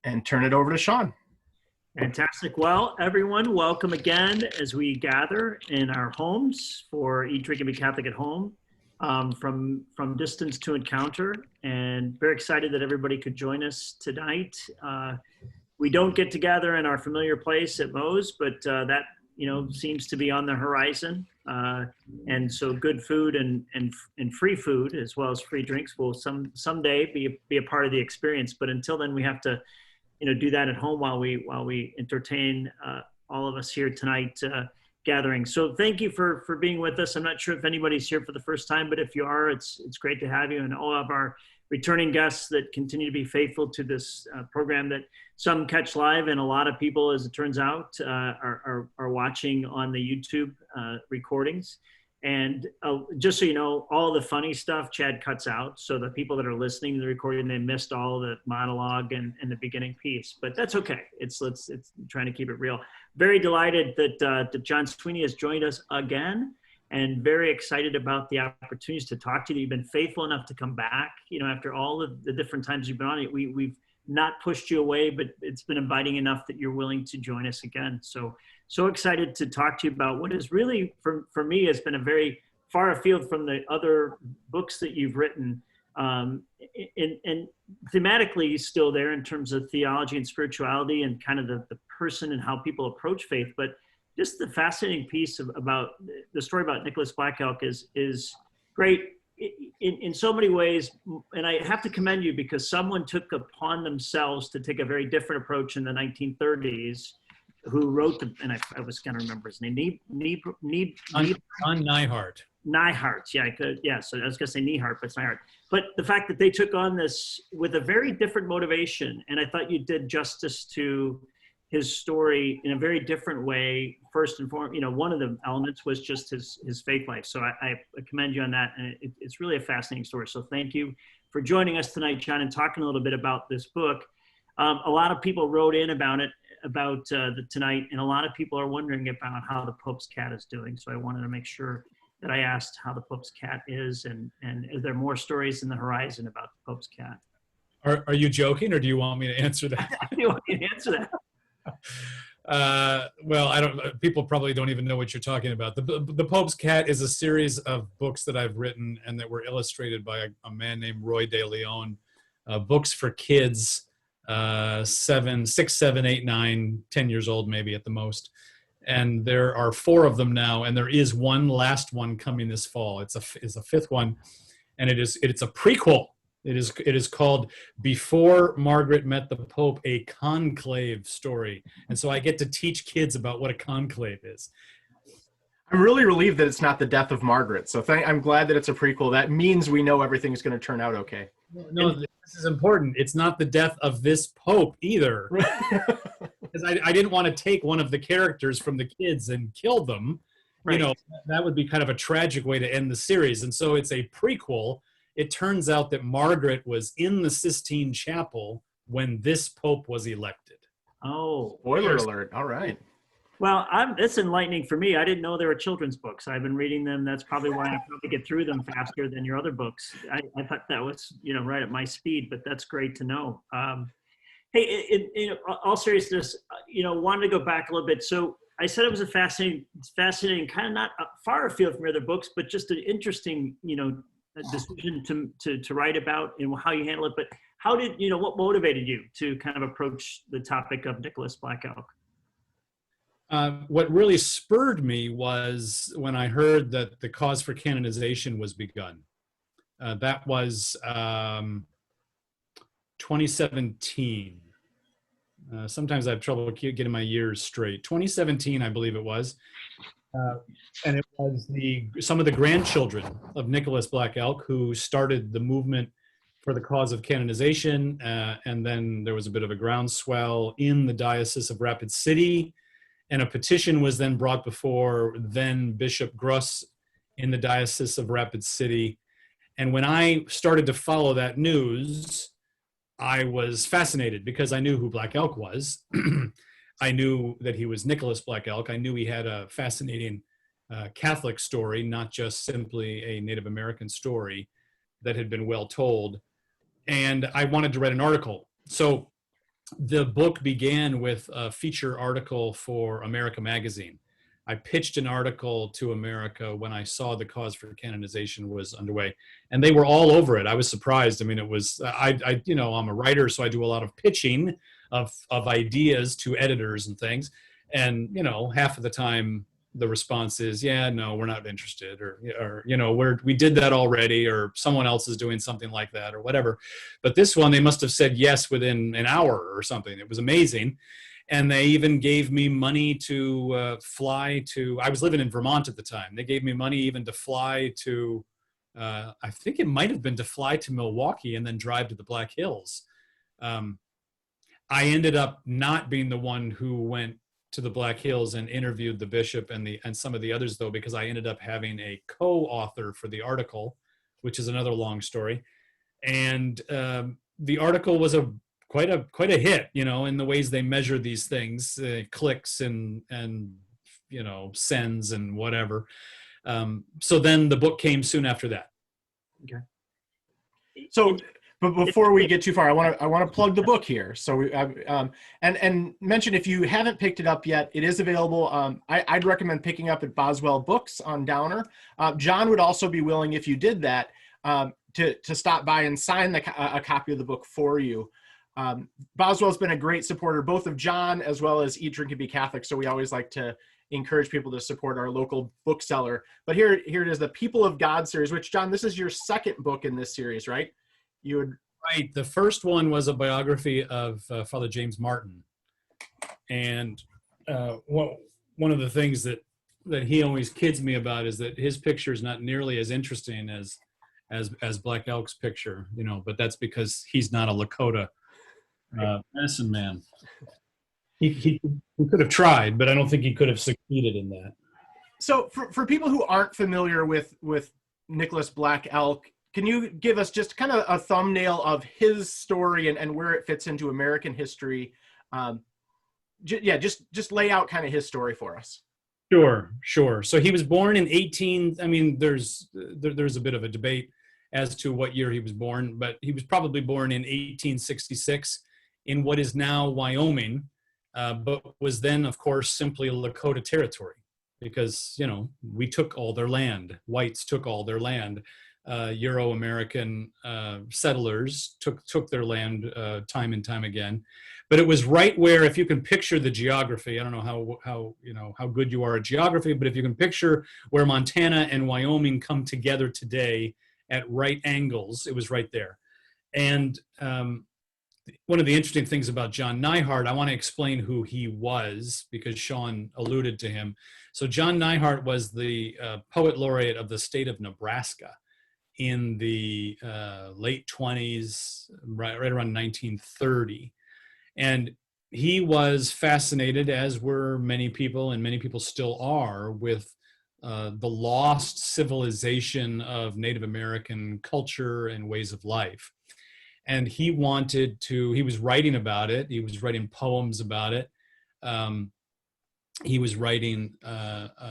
and turn it over to Sean. Fantastic. Well, everyone, welcome again as we gather in our homes for Eat, Drink, and Be Catholic at Home, from distance to encounter. And very excited that everybody could join us tonight. We don't get together in our familiar place at Moe's, but that seems to be on the horizon. And so good food and free food as well as free drinks will someday be a part of the experience. But until then, we have to do that at home while we entertain all of us here tonight gathering. So thank you for being with us. I'm not sure if anybody's here for the first time, but if you are, it's great to have you, and all of our returning guests that continue to be faithful to this program that some catch live, and a lot of people, as it turns out, are watching on the YouTube recordings. And just so you know, all the funny stuff Chad cuts out. So the people that are listening to the recording, they missed all the monologue and the beginning piece, but that's okay. It's trying to keep it real. Very delighted that Jon Sweeney has joined us again, and very excited about the opportunities to talk to you. You've been faithful enough to come back, after all of the different times you've been on it. We've not pushed you away, but it's been inviting enough that you're willing to join us again. So excited to talk to you about what is really, for me, has been a very far afield from the other books that you've written. And thematically still there in terms of theology and spirituality and kind of the person and how people approach faith. But just the fascinating piece about the story about Nicholas Black Elk is great in so many ways. And I have to commend you, because someone took upon themselves to take a very different approach in the 1930s, who wrote and I was going to remember his name, John Neihardt. Yeah, so I was going to say Neihardt, but it's Neihardt. But the fact that they took on this with a very different motivation, and I thought you did justice to his story in a very different way. First and foremost, one of the elements was just his faith life. So I commend you on that, and it's really a fascinating story. So thank you for joining us tonight, Jon, and talking a little bit about this book. A lot of people wrote in about tonight, and a lot of people are wondering about how the Pope's cat is doing. So I wanted to make sure that I asked how the Pope's cat is, and is there more stories in the horizon about the Pope's cat? Are you joking, or do you want me to answer that? I do want you to answer that. Well, I don't. People probably don't even know what you're talking about. The Pope's Cat is a series of books that I've written and that were illustrated by a man named Roy De Leon. Books for kids, 6, 7, 8, 9, 10 years old, maybe at the most. And there are 4 of them now, and there is one last one coming this fall. It's a 5th one, and it's a prequel. It is called Before Margaret Met the Pope, a Conclave Story. And so I get to teach kids about what a conclave is. I'm really relieved that it's not the death of Margaret. So I'm glad that it's a prequel. That means we know everything's going to turn out okay. No, this is important. It's not the death of this Pope either. Because I didn't want to take one of the characters from the kids and kill them. Right. That would be kind of a tragic way to end the series. And so it's a prequel. It turns out that Margaret was in the Sistine Chapel when this Pope was elected. Oh, spoiler alert. All right. Well, it's enlightening for me. I didn't know they were children's books. I've been reading them. That's probably why I probably get through them faster than your other books. I thought that was, right at my speed, but that's great to know. Hey, in all seriousness, wanted to go back a little bit. So I said it was a fascinating, kind of not far afield from your other books, but just an interesting, decision to write about and how you handle it. But how did, what motivated you to kind of approach the topic of Nicholas Black Elk? What really spurred me was when I heard that the cause for canonization was begun. That was 2017. Sometimes I have trouble getting my years straight. 2017, I believe it was. And it was some of the grandchildren of Nicholas Black Elk who started the movement for the cause of canonization. And then there was a bit of a groundswell in the Diocese of Rapid City. And a petition was then brought before then Bishop Gruss in the Diocese of Rapid City. And when I started to follow that news, I was fascinated because I knew who Black Elk was. I knew that he was Nicholas Black Elk. I knew he had a fascinating Catholic story, not just simply a Native American story that had been well told. And I wanted to write an article. So the book began with a feature article for America Magazine. I pitched an article to America when I saw the cause for canonization was underway, and they were all over it. I was surprised. I mean, it was, I'm a writer, so I do a lot of pitching of ideas to editors and things. And, half of the time the response is, yeah, no, we're not interested, or we did that already, or someone else is doing something like that, or whatever. But this one, they must have said yes within an hour or something. It was amazing. And they even gave me money to fly to, I was living in Vermont at the time. They gave me money even to fly to, I think it might have been to fly to Milwaukee and then drive to the Black Hills. I ended up not being the one who went to the Black Hills and interviewed the bishop and some of the others, though, because I ended up having a co-author for the article, which is another long story. And the article was quite a hit, in the ways they measure these things, clicks and sends and whatever. So then the book came soon after that. Okay. So, but before we get too far, I want to plug the book here. So we and mention, if you haven't picked it up yet, it is available. I'd recommend picking up at Boswell Books on Downer. Jon would also be willing, if you did that, to stop by and sign a copy of the book for you. Boswell's been a great supporter, both of Jon as well as Eat, Drink, and Be Catholic. So we always like to encourage people to support our local bookseller. But here it is, the People of God series, which, Jon, this is your second book in this series, right? Right. The first one was a biography of Father James Martin. And one of the things that he always kids me about is that his picture is not nearly as interesting as Black Elk's picture, but that's because he's not a Lakota medicine man. He could have tried, but I don't think he could have succeeded in that. So for people who aren't familiar with Nicholas Black Elk, can you give us just kind of a thumbnail of his story and where it fits into American history? Just lay out kind of his story for us. Sure. So he was born in there's a bit of a debate as to what year he was born, but he was probably born in 1866 in what is now Wyoming, but was then, of course, simply Lakota territory because, we took all their land. Whites took all their land. Euro-American settlers took their land time and time again. But it was right where, if you can picture the geography, I don't know how good you are at geography, but if you can picture where Montana and Wyoming come together today at right angles, it was right there. And one of the interesting things about John Neihardt, I want to explain who he was because Sean alluded to him. So John Neihardt was the poet laureate of the state of Nebraska in the late 20s, right around 1930. And he was fascinated, as were many people, and many people still are, with the lost civilization of Native American culture and ways of life. And he was writing about it. He was writing poems about it. He was writing,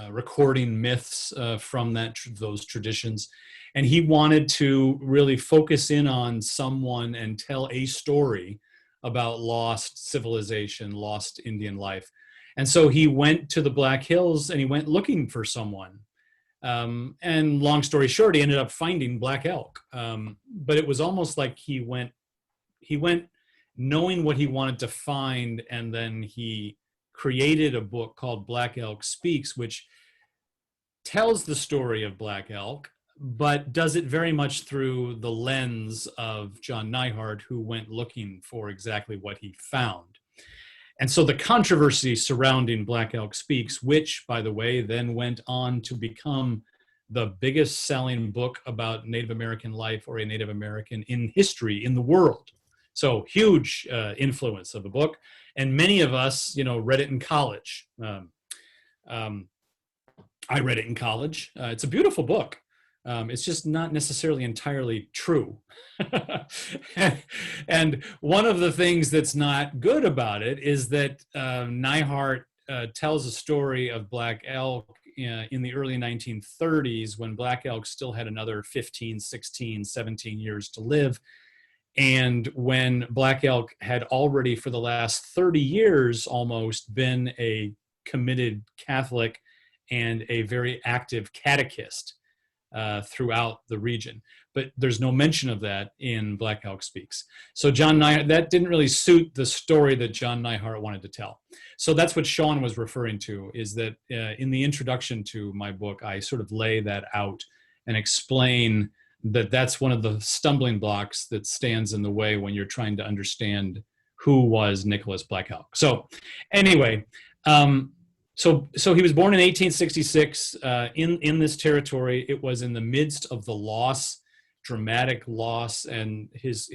recording myths from those traditions. And he wanted to really focus in on someone and tell a story about lost civilization, lost Indian life. And so he went to the Black Hills and he went looking for someone. And long story short, he ended up finding Black Elk. But it was almost like he went knowing what he wanted to find, and then he created a book called Black Elk Speaks, which tells the story of Black Elk, but does it very much through the lens of John Neihardt, who went looking for exactly what he found. And so the controversy surrounding Black Elk Speaks, which, by the way, then went on to become the biggest selling book about Native American life or a Native American in history in the world. So huge influence of the book. And many of us, read it in college. I read it in college. It's a beautiful book. It's just not necessarily entirely true. And one of the things that's not good about it is that Neihardt tells a story of Black Elk in the early 1930s when Black Elk still had another 15, 16, 17 years to live. And when Black Elk had already for the last 30 years almost been a committed Catholic and a very active catechist throughout the region. But there's no mention of that in Black Elk Speaks. So that didn't really suit the story that John Neihart wanted to tell. So that's what Sean was referring to, is that in the introduction to my book, I sort of lay that out and explain that that's one of the stumbling blocks that stands in the way when you're trying to understand who was Nicholas Blackhawk. So anyway, so he was born in 1866 in this territory. It was in the midst of the loss, dramatic loss, and his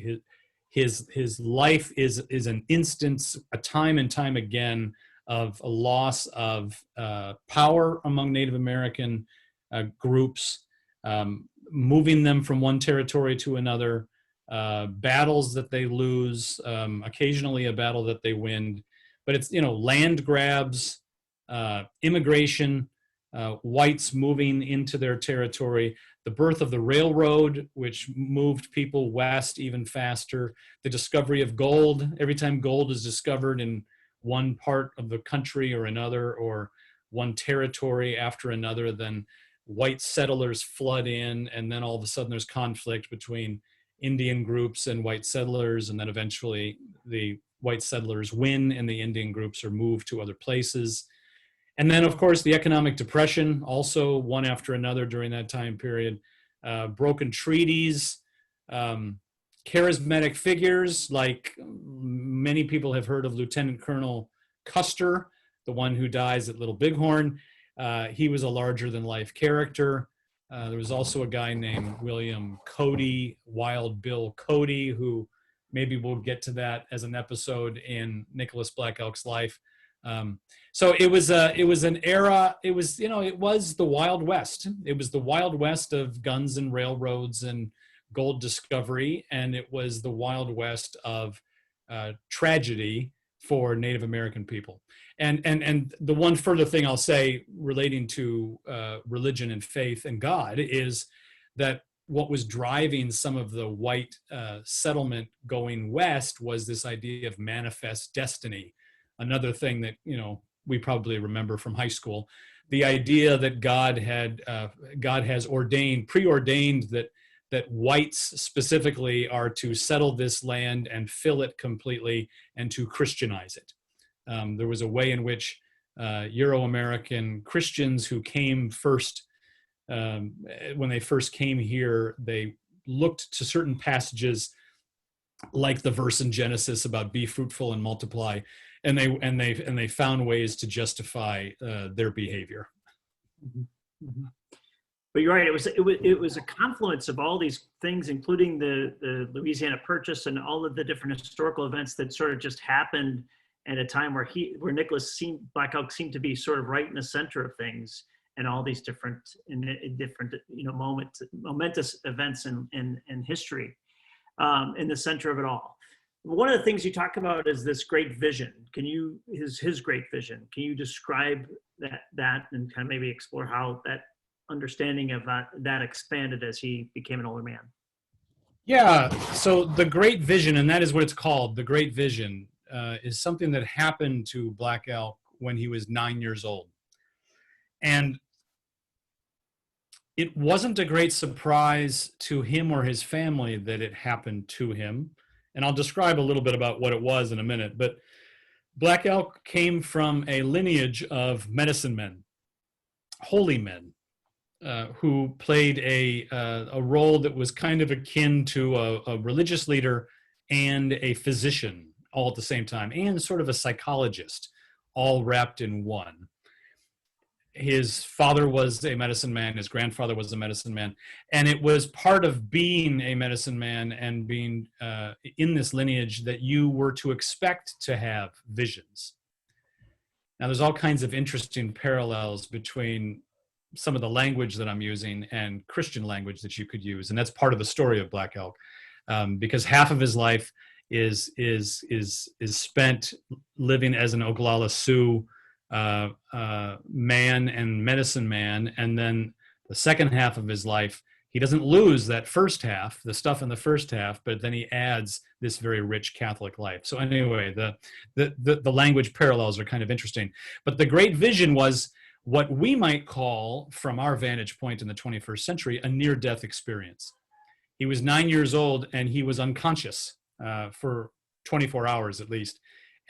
life is an instance, a time and time again, of a loss of power among Native American groups, moving them from one territory to another, battles that they lose, occasionally a battle that they win, but it's, land grabs, immigration, whites moving into their territory, the birth of the railroad, which moved people west even faster, the discovery of gold. Every time gold is discovered in one part of the country or another, or one territory after another, then white settlers flood in, and then all of a sudden there's conflict between Indian groups and white settlers, and then eventually the white settlers win and the Indian groups are moved to other places. And then, of course, the economic depression, also one after another during that time period, broken treaties, charismatic figures, like many people have heard of Lieutenant Colonel Custer, the one who dies at Little Bighorn. He was a larger-than-life character. There was also a guy named William Cody, Wild Bill Cody, who maybe we'll get to that as an episode in Nicholas Black Elk's life. So it was an era. It was the Wild West. It was the Wild West of guns and railroads and gold discovery, and it was the Wild West of tragedy for Native American people. And the one further thing I'll say relating to religion and faith and God is that what was driving some of the white settlement going west was this idea of manifest destiny. Another thing that, we probably remember from high school, the idea that God has preordained that whites specifically are to settle this land and fill it completely and to Christianize it. There was a way in which Euro-American Christians who came first, when they first came here, they looked to certain passages like the verse in Genesis about be fruitful and multiply, and they found ways to justify their behavior. Mm-hmm. But you're right. It was a confluence of all these things, including the Louisiana Purchase and all of the different historical events that sort of just happened at a time where Nicholas Black Elk seemed to be sort of right in the center of things, and all these different momentous events in history, in the center of it all. One of the things you talk about is this great vision. His great vision. Can you describe that and kind of maybe explore how that understanding of that expanded as he became an older man? Yeah, so the Great Vision, and that is what it's called, the Great Vision, is something that happened to Black Elk when he was 9 years old. And it wasn't a great surprise to him or his family that it happened to him. And I'll describe a little bit about what it was in a minute. But Black Elk came from a lineage of medicine men, holy men, who played a role that was kind of akin to a religious leader and a physician all at the same time, and sort of a psychologist, all wrapped in one. His father was a medicine man, his grandfather was a medicine man, and it was part of being a medicine man and being in this lineage that you were to expect to have visions. Now, there's all kinds of interesting parallels between some of the language that I'm using and Christian language that you could use, and that's part of the story of Black Elk, because half of his life is spent living as an Oglala Sioux man and medicine man, and then the second half of his life He doesn't lose that first half, the stuff in the first half, but then he adds this very rich Catholic life. So anyway, the language parallels are kind of interesting. But the great vision was what we might call, from our vantage point in the 21st century, a near-death experience. He was 9 years old and he was unconscious for 24 hours at least.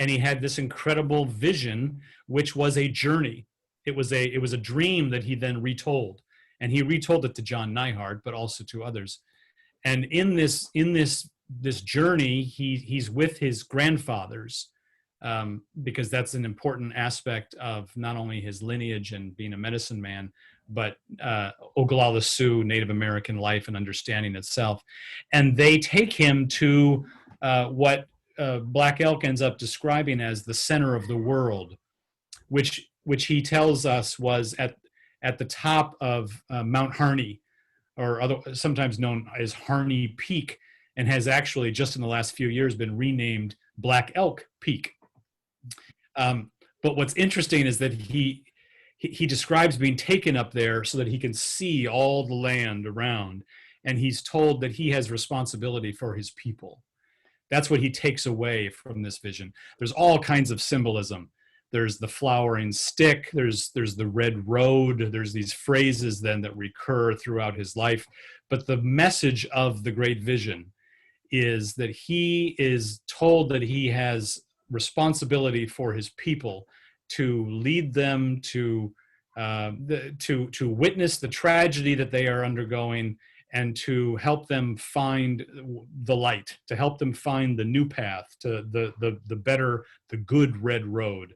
And he had this incredible vision, which was a journey. It was a dream that he then retold. And he retold it to John Neihardt, but also to others. And in this journey, he's with his grandfathers, because that's an important aspect of not only his lineage and being a medicine man, but Oglala Sioux, Native American life and understanding itself. And they take him to what Black Elk ends up describing as the center of the world, which he tells us was at the top of Mount Harney, or sometimes known as Harney Peak, and has actually just in the last few years been renamed Black Elk Peak. But what's interesting is that he describes being taken up there so that he can see all the land around, and he's told that he has responsibility for his people. That's what he takes away from this vision. There's all kinds of symbolism. There's the flowering stick, there's the red road, there's these phrases then that recur throughout his life. But the message of the great vision is that he is told that he has responsibility for his people, to lead them to witness the tragedy that they are undergoing, and to help them find the light, to help them find the new path, to the better, the good red road,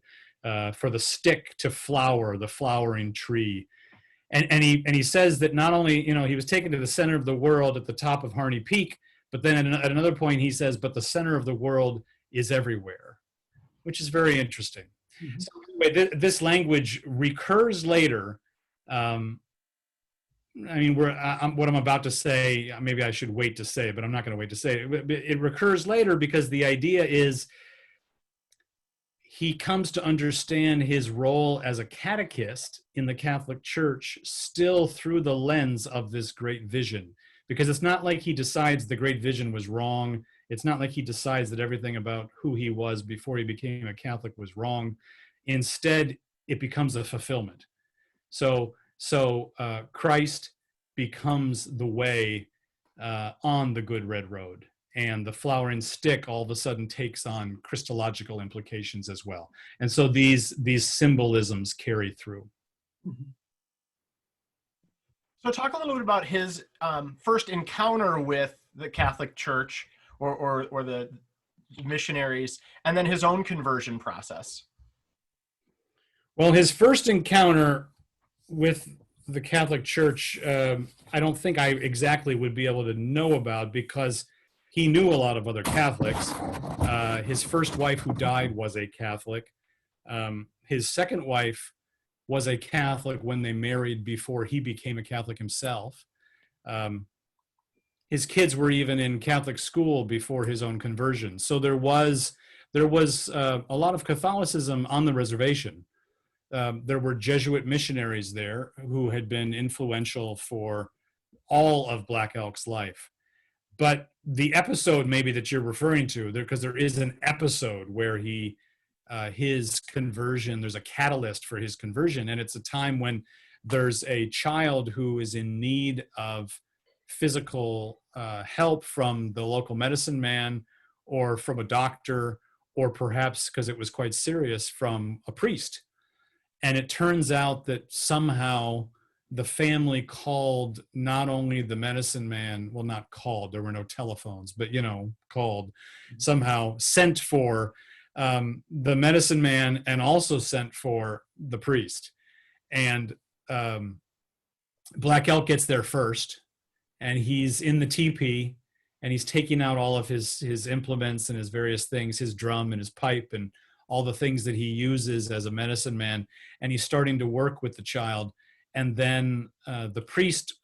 for the stick to flower, the flowering tree. And he says that not only, he was taken to the center of the world at the top of Harney Peak, but then at another point he says, but the center of the world is everywhere, which is very interesting. Mm-hmm. So anyway, this language recurs later. What I'm about to say, maybe I should wait to say, but I'm not going to wait to say it. It recurs later because the idea is he comes to understand his role as a catechist in the Catholic Church still through the lens of this great vision. Because it's not like he decides the great vision was wrong. It's not like he decides that everything about who he was before he became a Catholic was wrong. Instead, it becomes a fulfillment. So Christ becomes the way on the good red road, and the flowering stick all of a sudden takes on Christological implications as well. And so these symbolisms carry through. Mm-hmm. So talk a little bit about his first encounter with the Catholic Church or the missionaries, and then his own conversion process. Well, his first encounter with the Catholic Church, I don't think I exactly would be able to know about, because he knew a lot of other Catholics. His first wife who died was a Catholic. His second wife was a Catholic when they married before he became a Catholic himself. His kids were even in Catholic school before his own conversion. So there was a lot of Catholicism on the reservation. There were Jesuit missionaries there who had been influential for all of Black Elk's life. But the episode maybe that you're referring to, because there is an episode where his conversion, there's a catalyst for his conversion, and it's a time when there's a child who is in need of physical help from the local medicine man, or from a doctor, or perhaps, because it was quite serious, from a priest. And it turns out that somehow the family called not only the medicine man, well, not called, there were no telephones, but, called, somehow sent for the medicine man, and also sent for the priest. And Black Elk gets there first, and he's in the teepee, and he's taking out all of his implements and his various things, his drum and his pipe and all the things that he uses as a medicine man, and he's starting to work with the child. And then the priest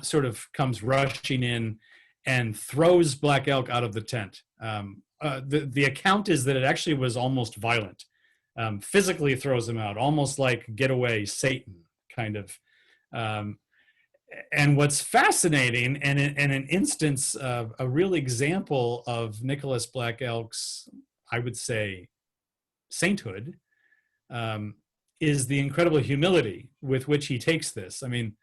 sort of comes rushing in and throws Black Elk out of the tent. The account is that it actually was almost violent. Physically throws him out, almost like get away, Satan kind of. And what's fascinating, and an instance of a real example of Nicholas Black Elk's, I would say, sainthood, is the incredible humility with which he takes this. I mean,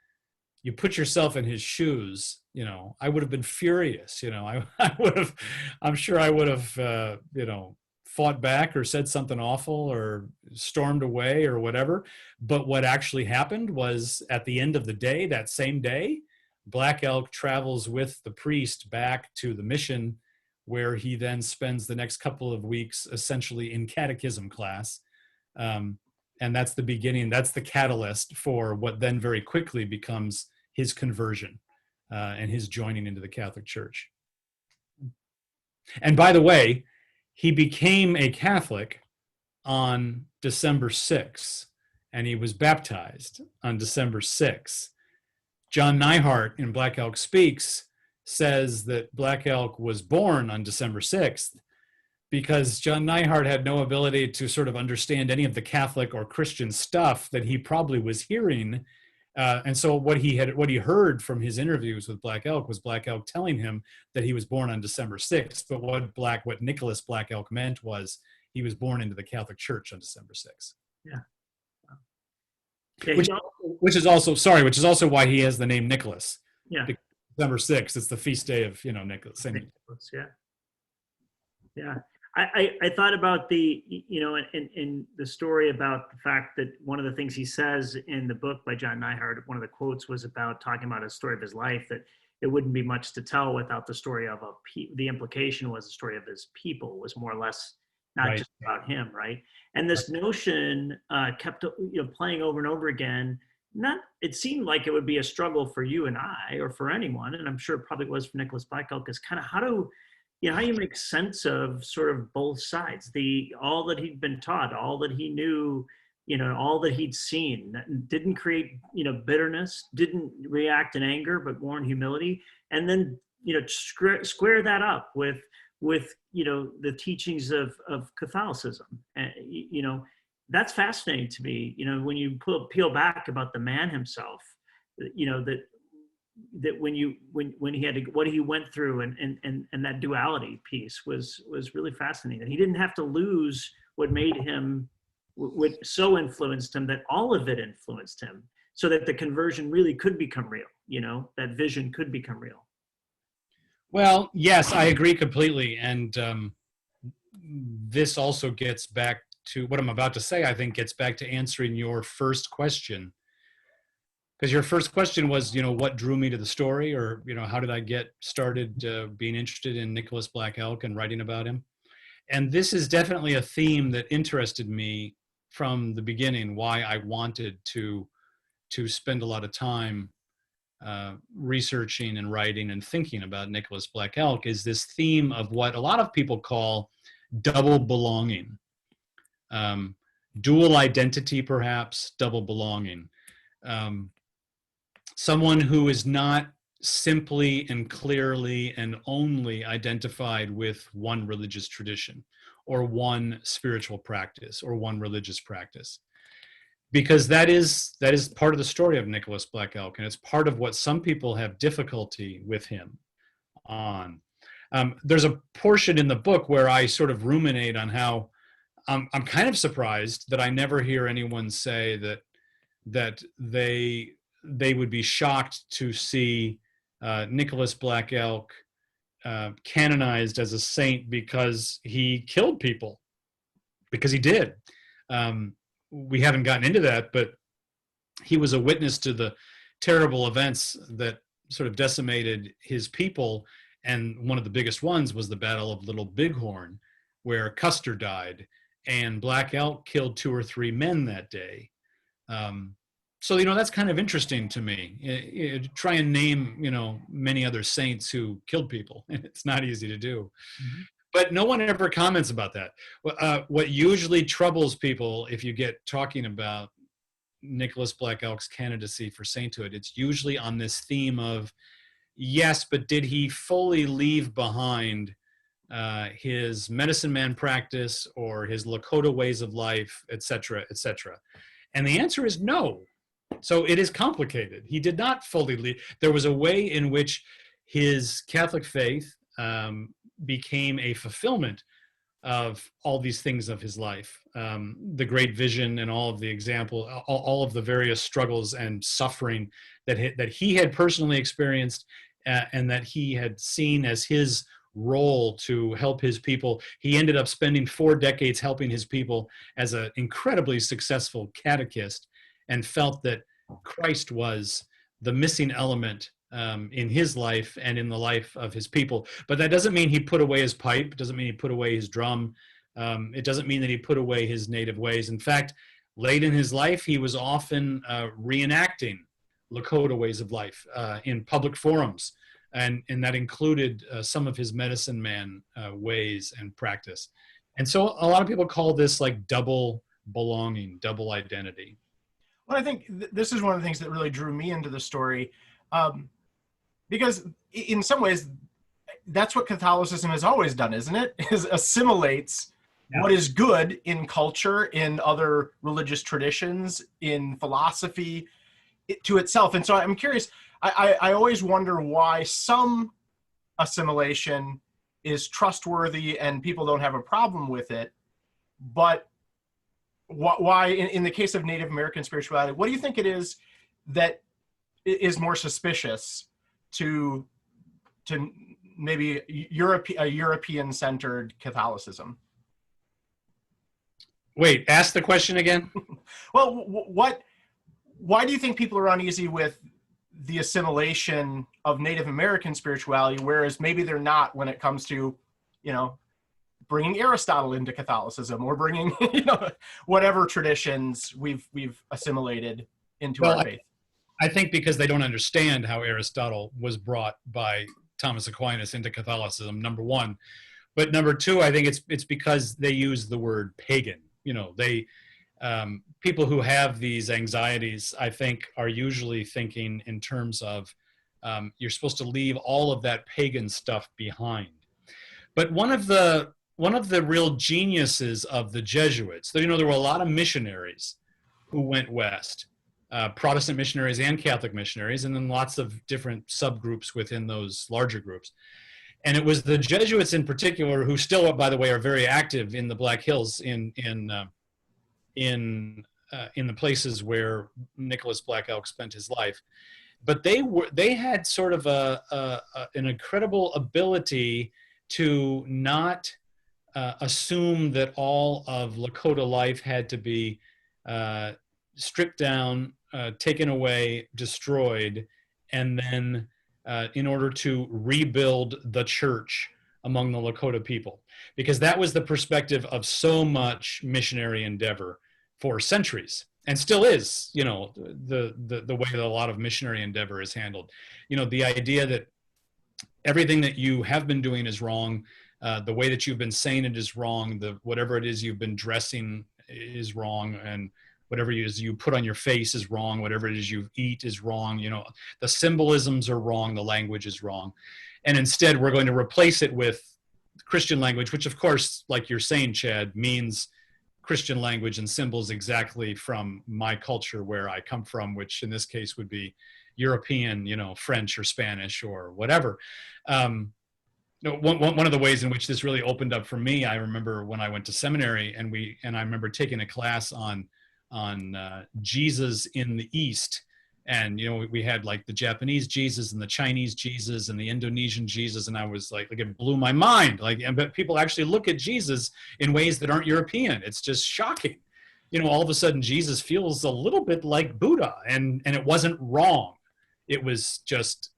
you put yourself in his shoes, you know, I would have been furious, you know, I would have, I'm sure I would have, you know, fought back or said something awful or stormed away or whatever. But what actually happened was, at the end of the day, that same day, Black Elk travels with the priest back to the mission, where he then spends the next couple of weeks essentially in catechism class. And that's the beginning, that's the catalyst for what then very quickly becomes his conversion and his joining into the Catholic Church. And by the way, he became a Catholic on December 6th, and he was baptized on December 6th. Jon Nyhart in Black Elk Speaks says that Black Elk was born on December 6th because Jon Nyhart had no ability to sort of understand any of the Catholic or Christian stuff that he probably was hearing. And so what he heard from his interviews with Black Elk was Black Elk telling him that he was born on December 6th. But what Nicholas Black Elk meant was he was born into the Catholic Church on December 6th. Yeah. Which is also why he has the name Nicholas. Yeah. Because December 6th, it's the feast day of, Nicholas. Saint Nicholas. Yeah. Yeah. I thought about the, in the story about the fact that one of the things he says in the book by Jon Nyhart, one of the quotes was about talking about a story of his life, that it wouldn't be much to tell without the story of the implication was the story of his people, was more or less not Right. just about him, right? And this notion kept playing over and over again. It seemed like it would be a struggle for you and I, or for anyone, and I'm sure it probably was for Nicholas Black Elk, is kind of how you make sense of sort of both sides, all that he'd been taught, all that he knew, all that he'd seen, didn't create, bitterness, didn't react in anger, but more in humility. And then, square that up with, the teachings of Catholicism. And, that's fascinating to me, when you peel back about the man himself, that when he had to, what he went through and that duality piece was really fascinating. And he didn't have to lose what made him, what so influenced him, that all of it influenced him, so that the conversion really could become real, that vision could become real. Well, yes, I agree completely. And this also gets back to what I'm about to say, I think gets back to answering your first question. Because your first question was, what drew me to the story, or, how did I get started being interested in Nicholas Black Elk and writing about him? And this is definitely a theme that interested me from the beginning, why I wanted to spend a lot of time researching and writing and thinking about Nicholas Black Elk, is this theme of what a lot of people call double belonging. Dual identity, perhaps, double belonging. Someone who is not simply and clearly and only identified with one religious tradition or one spiritual practice or one religious practice. Because that is part of the story of Nicholas Black Elk, and it's part of what some people have difficulty with him on. There's a portion in the book where I sort of ruminate on how I'm kind of surprised that I never hear anyone say that they would be shocked to see Nicholas Black Elk canonized as a saint because he killed people, because he did. We haven't gotten into that, but he was a witness to the terrible events that sort of decimated his people. And one of the biggest ones was the Battle of Little Bighorn, where Custer died, and Black Elk killed 2 or 3 men that day. So, that's kind of interesting to me. Try and name, many other saints who killed people. It's not easy to do. Mm-hmm. But no one ever comments about that. What usually troubles people, if you get talking about Nicholas Black Elk's candidacy for sainthood, it's usually on this theme of, yes, but did he fully leave behind his medicine man practice or his Lakota ways of life, et cetera, et cetera? And the answer is no. So it is complicated. He did not fully leave. There was a way in which his Catholic faith became a fulfillment of all these things of his life, the great vision and all of the example, all of the various struggles and suffering that he had personally experienced, and that he had seen as his role to help his people. He ended up spending 4 decades helping his people as an incredibly successful catechist, and felt that Christ was the missing element in his life and in the life of his people. But that doesn't mean he put away his pipe. It doesn't mean he put away his drum. It doesn't mean that he put away his native ways. In fact, late in his life, he was often reenacting Lakota ways of life in public forums. And that included some of his medicine man ways and practice. And so a lot of people call this like double belonging, double identity. Well, I think this is one of the things that really drew me into the story, because in some ways, that's what Catholicism has always done, isn't it? Is assimilates what is good in culture, in other religious traditions, in philosophy, to itself. And so I'm curious, I always wonder why some assimilation is trustworthy and people don't have a problem with it, but why in the case of Native American spirituality, what do you think it is that is more suspicious to maybe a European-centered Catholicism? Wait, ask the question again. Well, why do you think people are uneasy with the assimilation of Native American spirituality, whereas maybe they're not when it comes to, bringing Aristotle into Catholicism, or bringing, whatever traditions we've assimilated into our faith? I think because they don't understand how Aristotle was brought by Thomas Aquinas into Catholicism, number one. But number two, I think it's because they use the word pagan. People who have these anxieties, I think, are usually thinking in terms of you're supposed to leave all of that pagan stuff behind. But one of the real geniuses of the Jesuits, there were a lot of missionaries who went west, Protestant missionaries and Catholic missionaries, and then lots of different subgroups within those larger groups. And it was the Jesuits in particular who still, by the way, are very active in the Black Hills in the places where Nicholas Black Elk spent his life. But they had sort of an incredible ability to not assume that all of Lakota life had to be stripped down, taken away, destroyed, and then in order to rebuild the church among the Lakota people. Because that was the perspective of so much missionary endeavor for centuries, and still is, the way that a lot of missionary endeavor is handled. The idea that everything that you have been doing is wrong, the way that you've been saying it is wrong, whatever it is you've been dressing is wrong, and whatever it is you put on your face is wrong, whatever it is you eat is wrong, the symbolisms are wrong, the language is wrong. And instead we're going to replace it with Christian language, which of course, like you're saying, Chad, means Christian language and symbols exactly from my culture where I come from, which in this case would be European, French or Spanish or whatever. One of the ways in which this really opened up for me, I remember when I went to seminary, and I remember taking a class on Jesus in the East. And, we had like the Japanese Jesus and the Chinese Jesus and the Indonesian Jesus. And I was like it blew my mind. But people actually look at Jesus in ways that aren't European. It's just shocking. All of a sudden Jesus feels a little bit like Buddha, and it wasn't wrong. It was just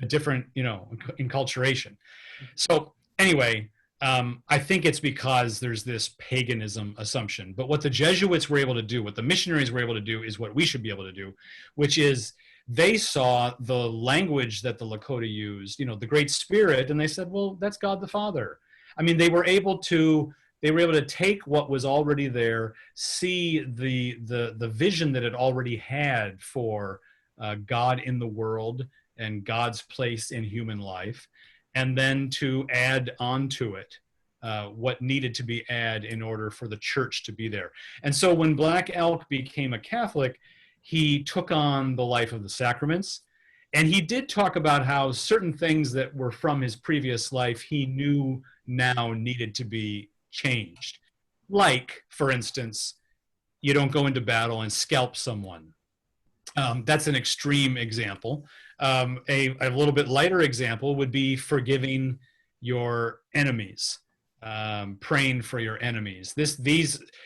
a different, enculturation. So anyway, I think it's because there's this paganism assumption. But what the Jesuits were able to do, what the missionaries were able to do, is what we should be able to do, which is they saw the language that the Lakota used, the Great Spirit, and they said, well, that's God the Father. I mean, they were able to take what was already there, see the vision that it already had for God in the world and God's place in human life, and then to add onto it what needed to be added in order for the church to be there. And so when Black Elk became a Catholic, he took on the life of the sacraments. And he did talk about how certain things that were from his previous life he knew now needed to be changed. Like, for instance, you don't go into battle and scalp someone. That's an extreme example. A little bit lighter example would be forgiving your enemies, praying for your enemies.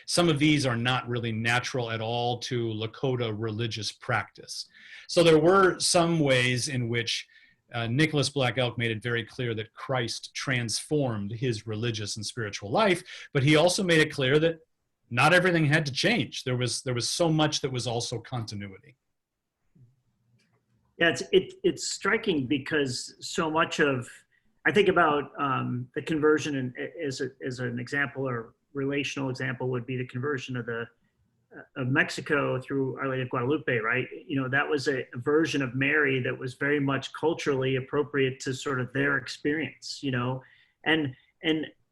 Some of these are not really natural at all to Lakota religious practice. So there were some ways in which Nicholas Black Elk made it very clear that Christ transformed his religious and spiritual life, but he also made it clear that not everything had to change. There was so much that was also continuity. Yeah, it's striking because so much of, I think about the conversion, and as an example or relational example would be the conversion of Mexico through Our Lady of Guadalupe, right? You know, that was a version of Mary that was very much culturally appropriate to sort of their experience, you know, and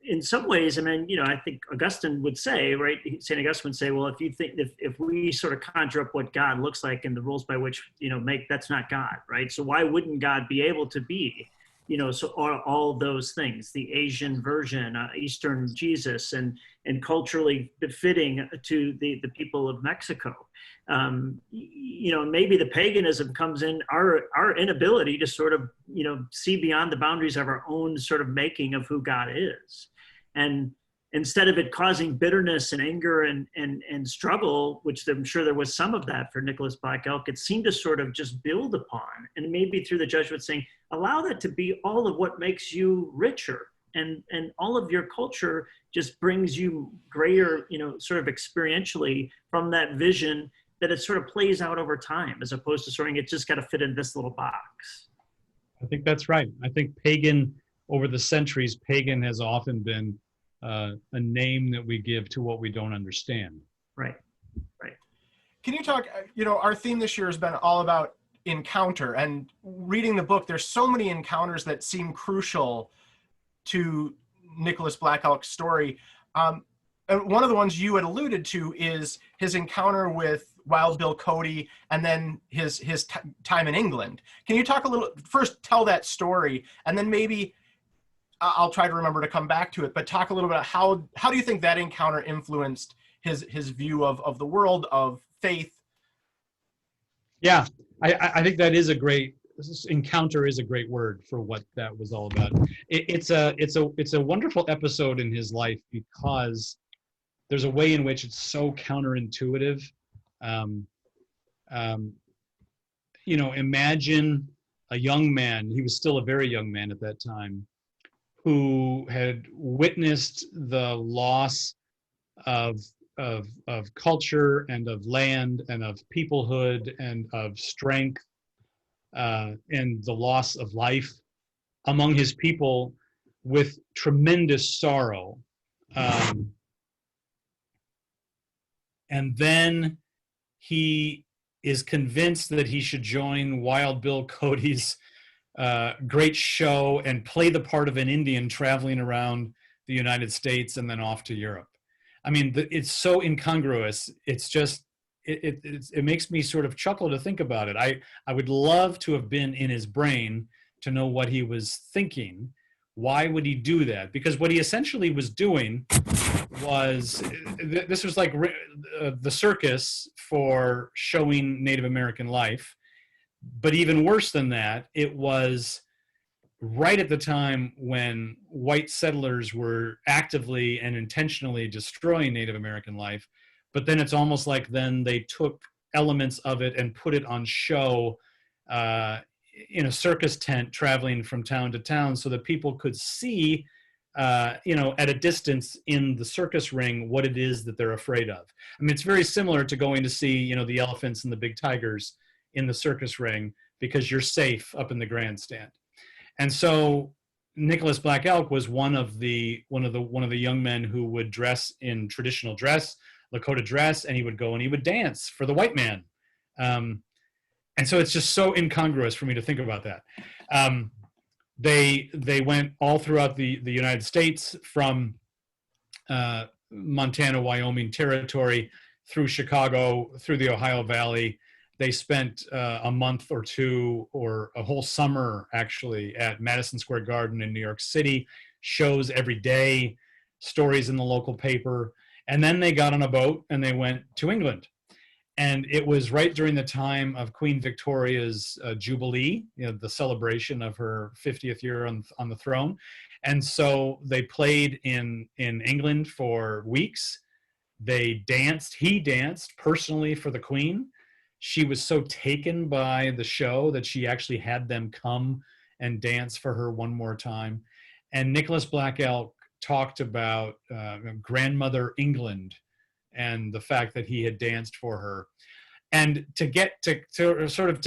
in some ways, I mean, you know, I think Augustine would say, right? St. Augustine would say, well, if you think if we sort of conjure up what God looks like and the rules by which, you know, that's not God, right? So why wouldn't God be able to be, you know, so all those things, the Asian version, Eastern Jesus, and culturally befitting to the people of Mexico. You know, maybe the paganism comes in our inability to sort of, you know, see beyond the boundaries of our own sort of making of who God is. And instead of it causing bitterness and anger and struggle, which I'm sure there was some of that for Nicholas Black Elk, it seemed to sort of just build upon, and maybe through the Jesuits saying, allow that to be all of what makes you richer. And all of your culture just brings you greater, you know, sort of experientially from that vision, that it sort of plays out over time, as opposed to sort of, it just got to fit in this little box. I think that's right. I think pagan, over the centuries, pagan has often been a name that we give to what we don't understand. Right, right. Can you talk, you know, our theme this year has been all about encounter, and reading the book, there's so many encounters that seem crucial to Nicholas Black Elk's story. And one of the ones you had alluded to is his encounter with Wild Bill Cody, and then his time in England. Can you talk a little, first tell that story, and then maybe I'll try to remember to come back to it, but talk a little bit how do you think that encounter influenced his view of the world, of faith? Yeah, I think that is a great encounter, is a great word for what that was all about. It's a wonderful episode in his life because there's a way in which it's so counterintuitive. You know, imagine a young man, he was still a very young man at that time, who had witnessed the loss of culture and of land and of peoplehood and of strength and the loss of life among his people with tremendous sorrow. And then he is convinced that he should join Wild Bill Cody's great show and play the part of an Indian traveling around the United States and then off to Europe. I mean, it's so incongruous. It's just, it makes me sort of chuckle to think about it. I would love to have been in his brain to know what he was thinking. Why would he do that? Because what he essentially was doing was, this was like the circus for showing Native American life. But even worse than that, it was right at the time when white settlers were actively and intentionally destroying Native American life. But then it's almost like then they took elements of it and put it on show in a circus tent traveling from town to town so that people could see, you know, at a distance in the circus ring what it is that they're afraid of. I mean, it's very similar to going to see, you know, the elephants and the big tigers in the circus ring because you're safe up in the grandstand. And so Nicholas Black Elk was one of the young men who would dress in traditional dress, Lakota dress, and he would go and he would dance for the white man. And so it's just so incongruous for me to think about that. They went all throughout the United States, from Montana, Wyoming territory, through Chicago, through the Ohio Valley, They spent a month or two or a whole summer actually at Madison Square Garden in New York City, shows every day, stories in the local paper. And then they got on a boat and they went to England. And it was right during the time of Queen Victoria's Jubilee, the celebration of her 50th year on the throne. And so they played in England for weeks. They danced. He danced personally for the Queen. She was so taken by the show that she actually had them come and dance for her one more time. And Nicholas Black Elk talked about grandmother England and the fact that he had danced for her. And to get to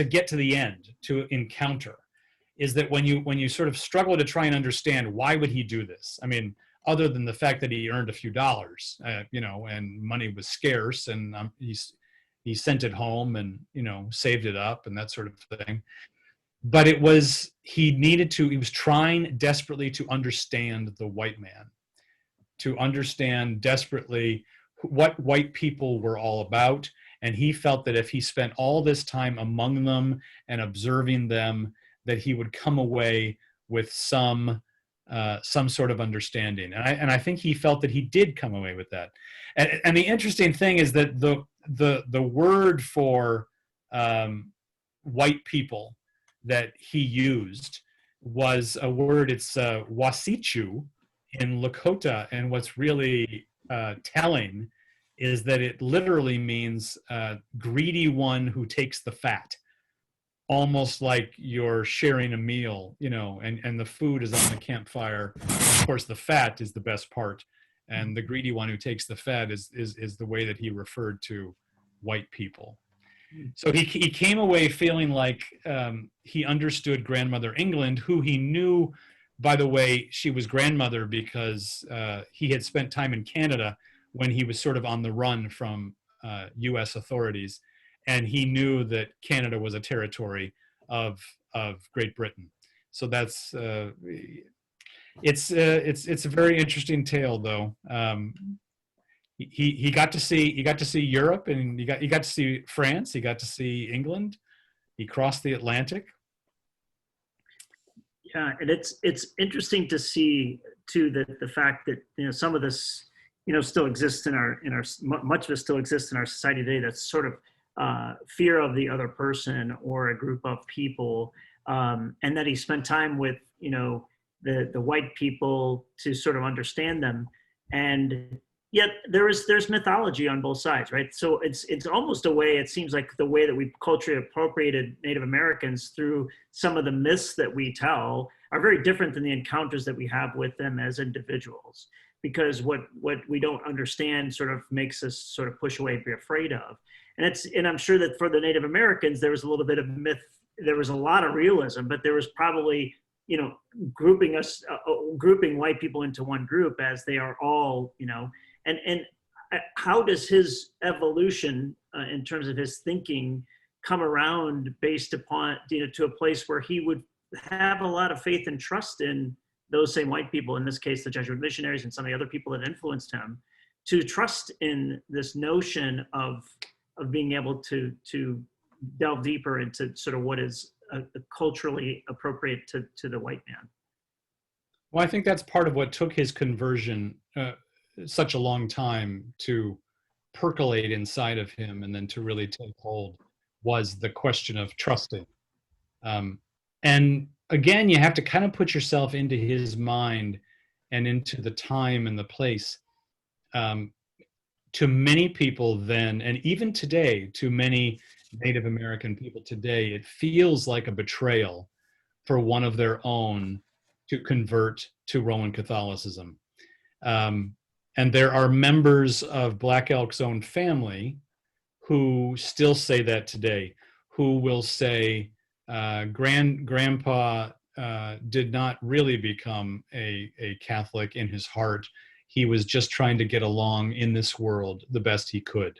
get to the end, to encounter, is that when you sort of struggle to try and understand why would he do this? I mean, other than the fact that he earned a few dollars, and money was scarce, and he sent it home and saved it up and that sort of thing. But he was trying desperately to understand the white man, to understand desperately what white people were all about. And he felt that if he spent all this time among them and observing them, that he would come away with some sort of understanding. And I think he felt that he did come away with that. And the interesting thing is that the word for white people that he used was a word, it's wasichu in Lakota. And what's really telling is that it literally means greedy one who takes the fat. Almost like you're sharing a meal, and the food is on the campfire. And of course, the fat is the best part. And the greedy one who takes the fat is the way that he referred to white people. So he came away feeling like he understood grandmother England, who he knew, by the way, she was grandmother because he had spent time in Canada when he was sort of on the run from U.S. authorities. And he knew that Canada was a territory of Great Britain. So that's it's a very interesting tale, though. He got to see Europe, and he got to see France. He got to see England. He crossed the Atlantic. Yeah, and it's interesting to see too that the fact that some of this still exists in our much of it still exists in our society today. That's sort of fear of the other person or a group of people, and that he spent time with the white people to sort of understand them. And yet there's mythology on both sides, right? So it's almost a way, it seems like the way that we culturally appropriated Native Americans through some of the myths that we tell are very different than the encounters that we have with them as individuals, because what we don't understand sort of makes us sort of push away and be afraid of. And I'm sure that for the Native Americans, there was a little bit of myth. There was a lot of realism, but there was probably, grouping white people into one group as they are all, and how does his evolution in terms of his thinking come around based upon, to a place where he would have a lot of faith and trust in those same white people, in this case, the Jesuit missionaries and some of the other people that influenced him, to trust in this notion of being able to delve deeper into sort of what is culturally appropriate to the white man. Well, I think that's part of what took his conversion such a long time to percolate inside of him and then to really take hold, was the question of trusting. And again, you have to kind of put yourself into his mind and into the time and the place. To many people then, and even today, to many Native American people today, it feels like a betrayal for one of their own to convert to Roman Catholicism. And there are members of Black Elk's own family who still say that today, who will say, Grandpa did not really become a Catholic in his heart. He was just trying to get along in this world the best he could.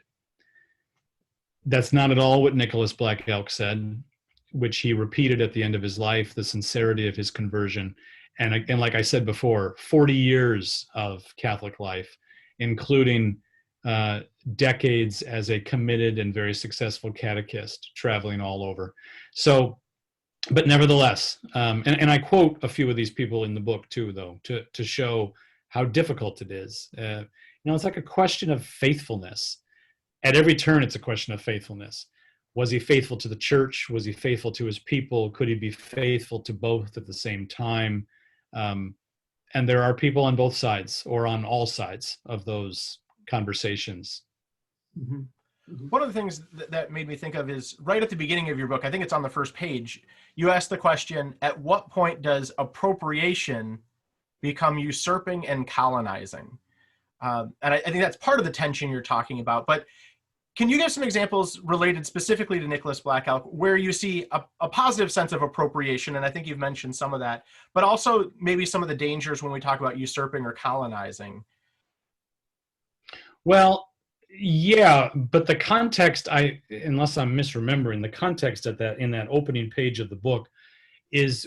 That's not at all what Nicholas Black Elk said, which he repeated at the end of his life, the sincerity of his conversion. And like I said before, 40 years of Catholic life, including decades as a committed and very successful catechist, traveling all over. So, but nevertheless, and I quote a few of these people in the book too, though, to show how difficult it is. It's like a question of faithfulness. At every turn, it's a question of faithfulness. Was he faithful to the church? Was he faithful to his people? Could he be faithful to both at the same time? And there are people on both sides or on all sides of those conversations. Mm-hmm. Mm-hmm. One of the things that made me think of is right at the beginning of your book, I think it's on the first page, you asked the question, at what point does appropriation become usurping and colonizing? And I think that's part of the tension you're talking about. But can you give some examples related specifically to Nicholas Black Elk where you see a positive sense of appropriation? And I think you've mentioned some of that, but also maybe some of the dangers when we talk about usurping or colonizing. Well, yeah, but the context, unless I'm misremembering, the context in that opening page of the book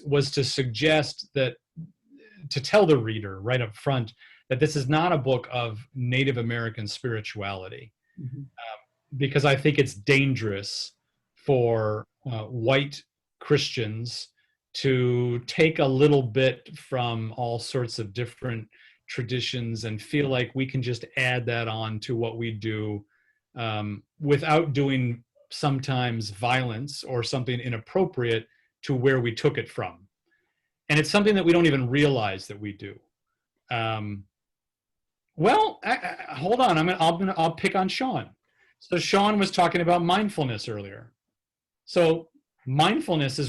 was to suggest that, to tell the reader right up front that this is not a book of Native American spirituality. Mm-hmm. Because I think it's dangerous for white Christians to take a little bit from all sorts of different traditions and feel like we can just add that on to what we do without doing sometimes violence or something inappropriate to where we took it from. And it's something that we don't even realize that we do. Hold on, I'll pick on Sean. So Sean was talking about mindfulness earlier. So mindfulness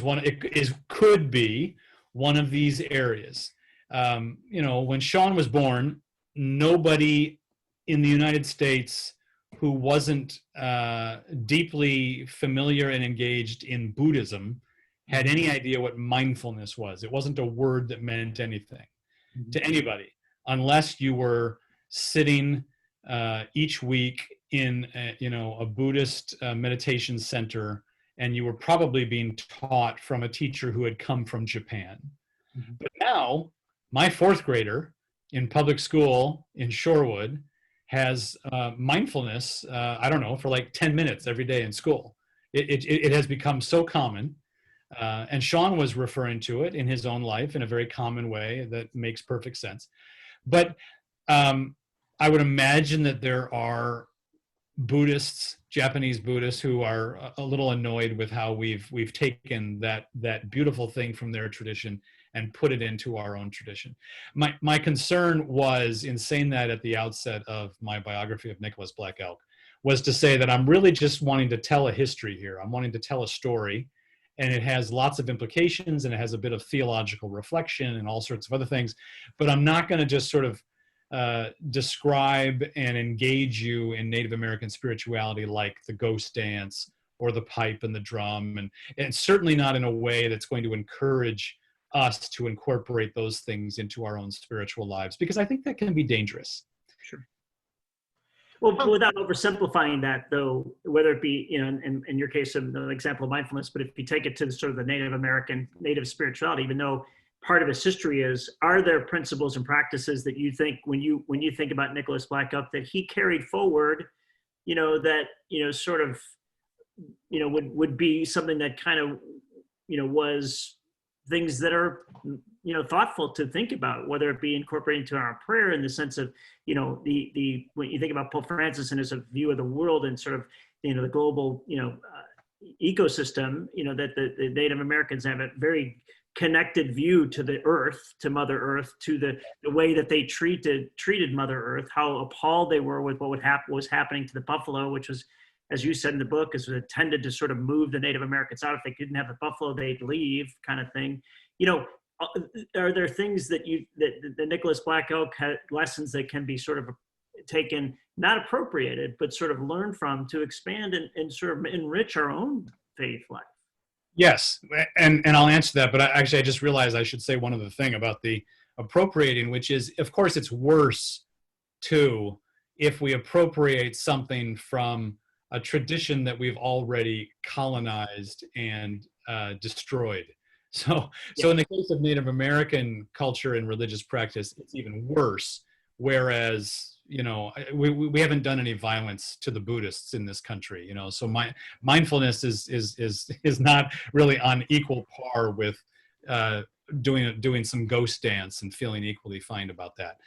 could be one of these areas. When Sean was born, nobody in the United States who wasn't deeply familiar and engaged in Buddhism had any idea what mindfulness was. It wasn't a word that meant anything to anybody, unless you were sitting each week in a Buddhist meditation center, and you were probably being taught from a teacher who had come from Japan. Mm-hmm. But now, my fourth grader in public school in Shorewood has mindfulness, for like 10 minutes every day in school. It has become so common. And Sean was referring to it in his own life in a very common way that makes perfect sense. But I would imagine that there are Buddhists, Japanese Buddhists, who are a little annoyed with how we've taken that beautiful thing from their tradition and put it into our own tradition. My concern was, in saying that at the outset of my biography of Nicholas Black Elk, was to say that I'm really just wanting to tell a history here. I'm wanting to tell a story, and it has lots of implications, and it has a bit of theological reflection and all sorts of other things, but I'm not going to just sort of describe and engage you in Native American spirituality like the ghost dance or the pipe and the drum, and certainly not in a way that's going to encourage us to incorporate those things into our own spiritual lives, because I think that can be dangerous. Sure. Well, without oversimplifying that, though, whether it be, in your case, an example of mindfulness, but if you take it to sort of the Native American, Native spirituality, even though part of its history are there principles and practices that you think, when you think about Nicholas Black Elk, that he carried forward, would be something that kind of, was things that are, thoughtful to think about, whether it be incorporated into our prayer in the sense of, when you think about Pope Francis and his view of the world and sort of, the global, ecosystem, that the Native Americans have a very connected view to the earth, to Mother Earth, to the way that they treated Mother Earth, how appalled they were with what was happening to the buffalo, which was, as you said in the book, is intended to sort of move the Native Americans out. If they didn't have the buffalo, they'd leave, kind of thing. Are there things that the Nicholas Black Elk had, lessons that can be sort of taken, not appropriated, but sort of learned from to expand and sort of enrich our own faith life? Yes, and I'll answer that, but I just realized I should say one other thing about the appropriating, which is, of course, it's worse, too, if we appropriate something from a tradition that we've already colonized and destroyed. So in the case of Native American culture and religious practice, it's even worse, whereas we haven't done any violence to the Buddhists in this country, so mindfulness is not really on equal par with doing some ghost dance and feeling equally fine about that.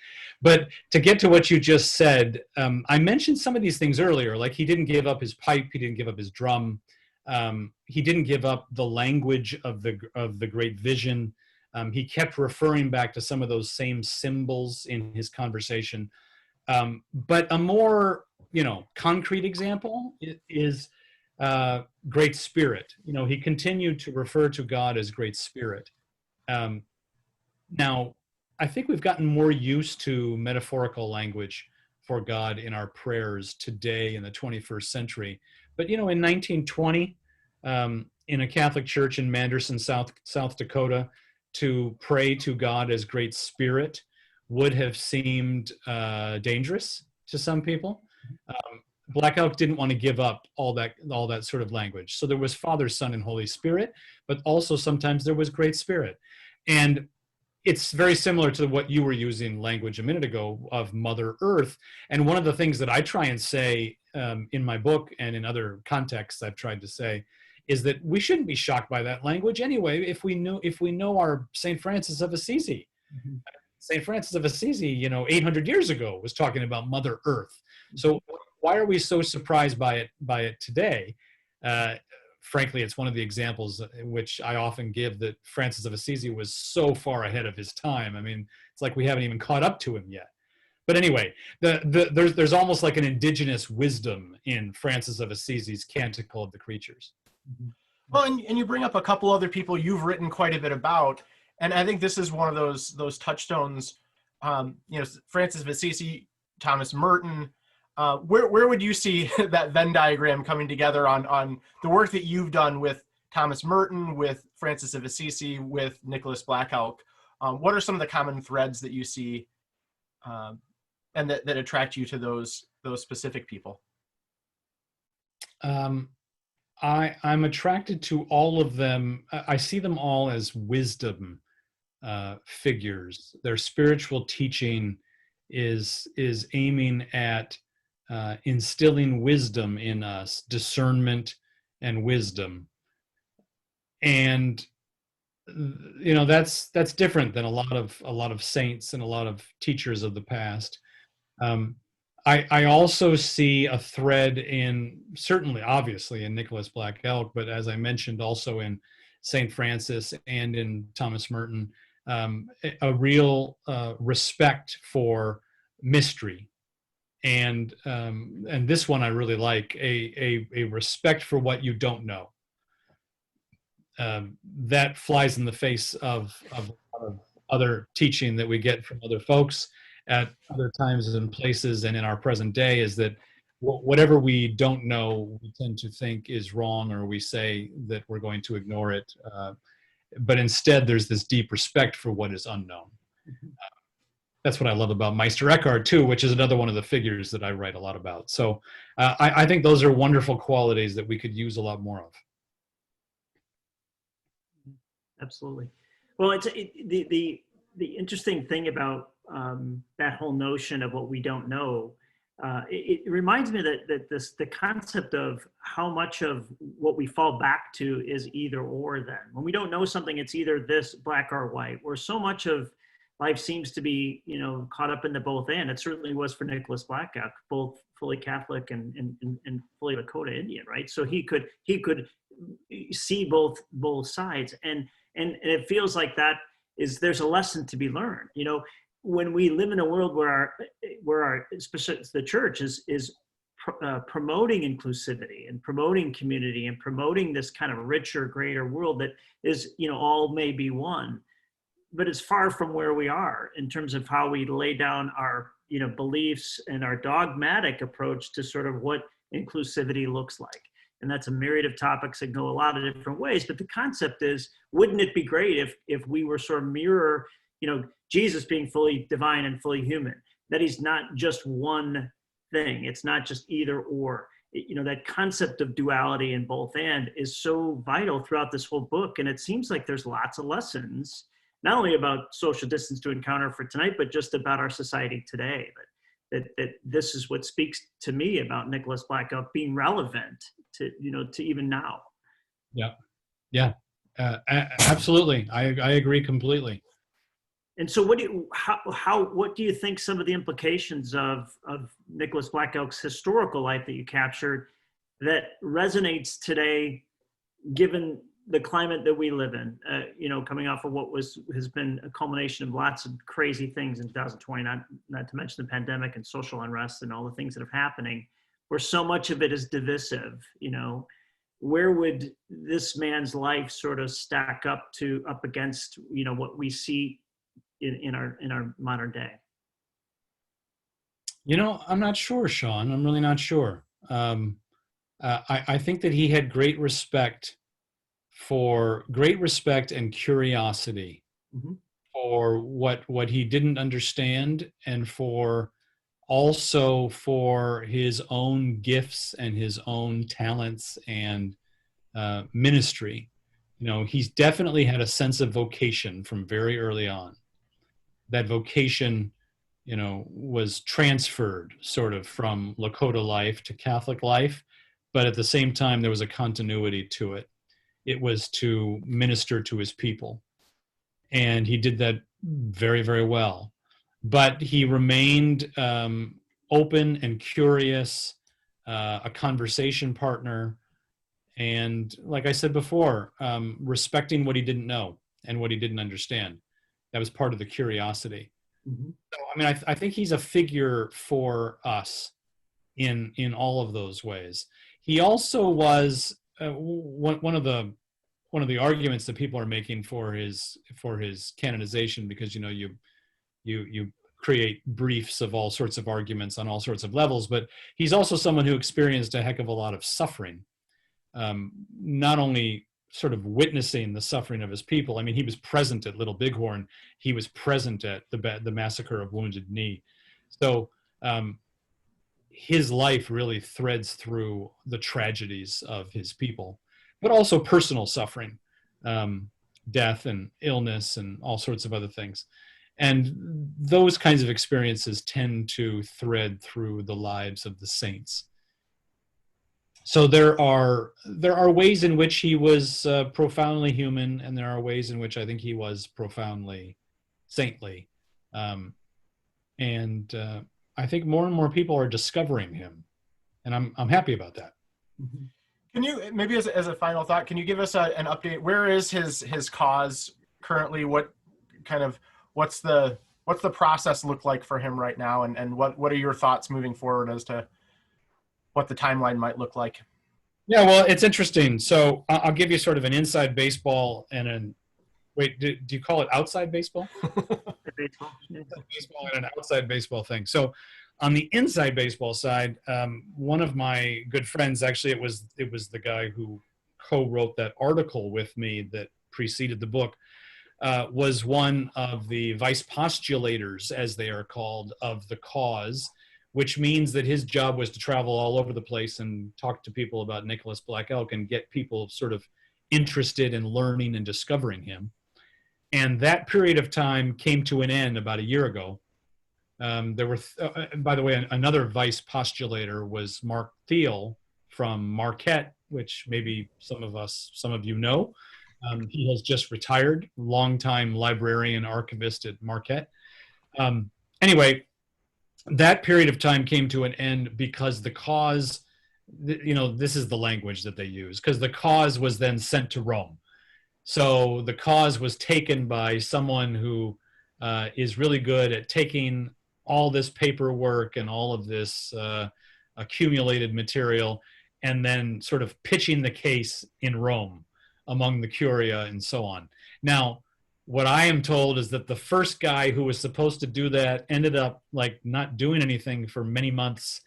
But to get to what you just said, I mentioned some of these things earlier, like he didn't give up his pipe, he didn't give up his drum, he didn't give up the language of the great vision. He kept referring back to some of those same symbols in his conversation. But a more, concrete example is Great Spirit. He continued to refer to God as Great Spirit. Now, I think we've gotten more used to metaphorical language for God in our prayers today in the 21st century. But, in 1920, in a Catholic church in Manderson, South Dakota, to pray to God as Great Spirit would have seemed dangerous to some people. Black Elk didn't want to give up all that sort of language. So there was Father, Son, and Holy Spirit, but also sometimes there was Great Spirit. And it's very similar to what you were using language a minute ago of Mother Earth. And one of the things that I try and say in my book and in other contexts I've tried to say is that we shouldn't be shocked by that language anyway if we know our St. Francis of Assisi. Mm-hmm. St. Francis of Assisi, 800 years ago was talking about Mother Earth. So why are we so surprised by it today? Frankly, it's one of the examples in which I often give that Francis of Assisi was so far ahead of his time. I mean, it's like we haven't even caught up to him yet. But anyway, there's almost like an indigenous wisdom in Francis of Assisi's Canticle of the Creatures. Mm-hmm. Well, and you bring up a couple other people you've written quite a bit about, and I think this is one of those touchstones. Francis of Assisi, Thomas Merton. Where would you see that Venn diagram coming together on the work that you've done with Thomas Merton, with Francis of Assisi, with Nicholas Blackhawk? What are some of the common threads that you see and that attract you to those specific people? I'm attracted to all of them. I see them all as wisdom figures. Their spiritual teaching is aiming at instilling wisdom in us, discernment and wisdom. And that's different than a lot of saints and a lot of teachers of the past. I also see a thread obviously in Nicholas Black Elk, but as I mentioned also in St. Francis and in Thomas Merton, a real respect for mystery. And this one I really like, a respect for what you don't know. That flies in the face of other teaching that we get from other folks at other times and places and in our present day, is that whatever we don't know, we tend to think is wrong, or we say that we're going to ignore it. But instead, there's this deep respect for what is unknown. Mm-hmm. That's what I love about Meister Eckhart too, which is another one of the figures that I write a lot about. So I think those are wonderful qualities that we could use a lot more of. Absolutely. Well, the interesting thing about that whole notion of what we don't know, it reminds me that the concept of how much of what we fall back to is either or. Then when we don't know something, it's either this, black or white, or so much of life seems to be, caught up in the both and. It certainly was for Nicholas Blackhawk, both fully Catholic and fully Lakota Indian, right? So he could see both sides, and it feels like there's a lesson to be learned. When we live in a world where our especially the church is promoting inclusivity and promoting community and promoting this kind of richer, greater world that is, all may be one. But it's far from where we are in terms of how we lay down our, beliefs and our dogmatic approach to sort of what inclusivity looks like. And that's a myriad of topics that go a lot of different ways. But the concept is, wouldn't it be great if we were sort of mirror, Jesus being fully divine and fully human, that he's not just one thing. It's not just either or. That concept of duality and both and is so vital throughout this whole book. And it seems like there's lots of lessons, not only about social distance to encounter for tonight, but just about our society today. that this is what speaks to me about Nicholas Black Elk being relevant to, to even now. Yeah. Yeah. Absolutely. I agree completely. And so what do you think some of the implications of Nicholas Black Elk's historical life that you captured that resonates today, given the climate that we live in, coming off of what has been a culmination of lots of crazy things in 2020, not to mention the pandemic and social unrest and all the things that are happening, where so much of it is divisive, where would this man's life sort of stack up against, what we see in our modern day? I'm not sure, Sean. I'm really not sure. I think that he had great respect and curiosity Mm-hmm. for what he didn't understand, and also for his own gifts and his own talents and ministry. He's definitely had a sense of vocation from very early on. That vocation, was transferred sort of from Lakota life to Catholic life, but at the same time, there was a continuity to it. It was to minister to his people. And he did that very, very well. But he remained open and curious, a conversation partner, and like I said before, respecting what he didn't know and what he didn't understand. That was part of the curiosity. Mm-hmm. So, I think he's a figure for us in all of those ways. He also was one of the arguments that people are making for his canonization, because you create briefs of all sorts of arguments on all sorts of levels, but he's also someone who experienced a heck of a lot of suffering, not only sort of witnessing the suffering of his people. He was present at Little Bighorn. He was present at the massacre of Wounded Knee. So his life really threads through the tragedies of his people, but also personal suffering, death and illness and all sorts of other things. And those kinds of experiences tend to thread through the lives of the saints. So there are ways in which he was profoundly human, and there are ways in which I think he was profoundly saintly. And I think more and more people are discovering him, and I'm happy about that. Mm-hmm. Can you, maybe as a final thought, can you give us an update? Where is his cause currently? What's the process look like for him right now? And what are your thoughts moving forward as to what the timeline might look like? Yeah, well, it's interesting. So I'll give you sort of an inside baseball and wait, do you call it outside baseball? Baseball. Yeah. Baseball and an outside baseball thing. So on the inside baseball side, one of my good friends, actually it was the guy who co-wrote that article with me that preceded the book, was one of the vice postulators, as they are called, of the cause, which means that his job was to travel all over the place and talk to people about Nicholas Black Elk and get people sort of interested in learning and discovering him. And that period of time came to an end about a year ago. There were, by the way, another vice postulator was Mark Thiel from Marquette, which maybe some of you know. He has just retired, longtime librarian archivist at Marquette. Anyway, that period of time came to an end because the cause, this is the language that they use, because the cause was then sent to Rome. So the cause was taken by someone who is really good at taking all this paperwork and all of this accumulated material and then sort of pitching the case in Rome among the curia and so on. Now, what I am told is that the first guy who was supposed to do that ended up not doing anything for many months,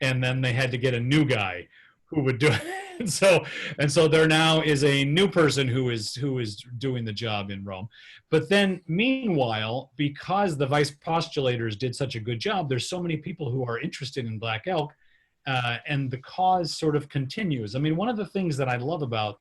and then they had to get a new guy who would do it. And so there now is a new person who is doing the job in Rome. But then meanwhile, because the vice postulators did such a good job, there's so many people who are interested in Black Elk, and the cause sort of continues. One of the things that I love about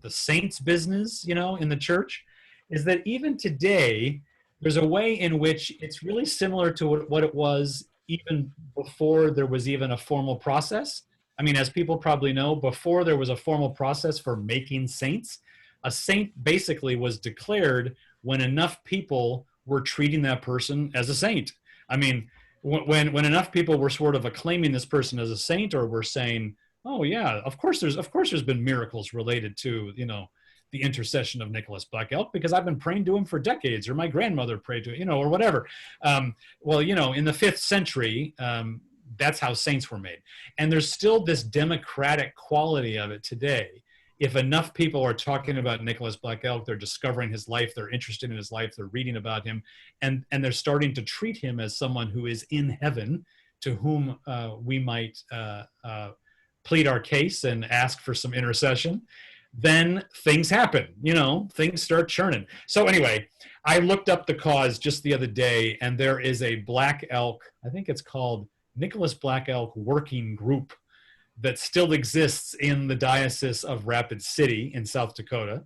the saints business, in the church, is that even today, there's a way in which it's really similar to what it was even before there was even a formal process. I mean, as people probably know, before there was a formal process for making saints, a saint basically was declared when enough people were treating that person as a saint. I mean, when enough people were sort of acclaiming this person as a saint, or were saying, oh yeah, of course there's been miracles related to, you know, the intercession of Nicholas Black Elk, because I've been praying to him for decades, or my grandmother prayed to it, you know, or whatever. Well, you know, in the 5th century, that's how saints were made. And there's still this democratic quality of it today. If enough people are talking about Nicholas Black Elk, they're discovering his life, they're interested in his life, they're reading about him, and they're starting to treat him as someone who is in heaven, to whom we might plead our case and ask for some intercession, then things happen, you know, things start churning. So anyway, I looked up the cause just the other day, and there is a Black Elk, I think it's called Nicholas Black Elk Working Group, that still exists in the Diocese of Rapid City in South Dakota.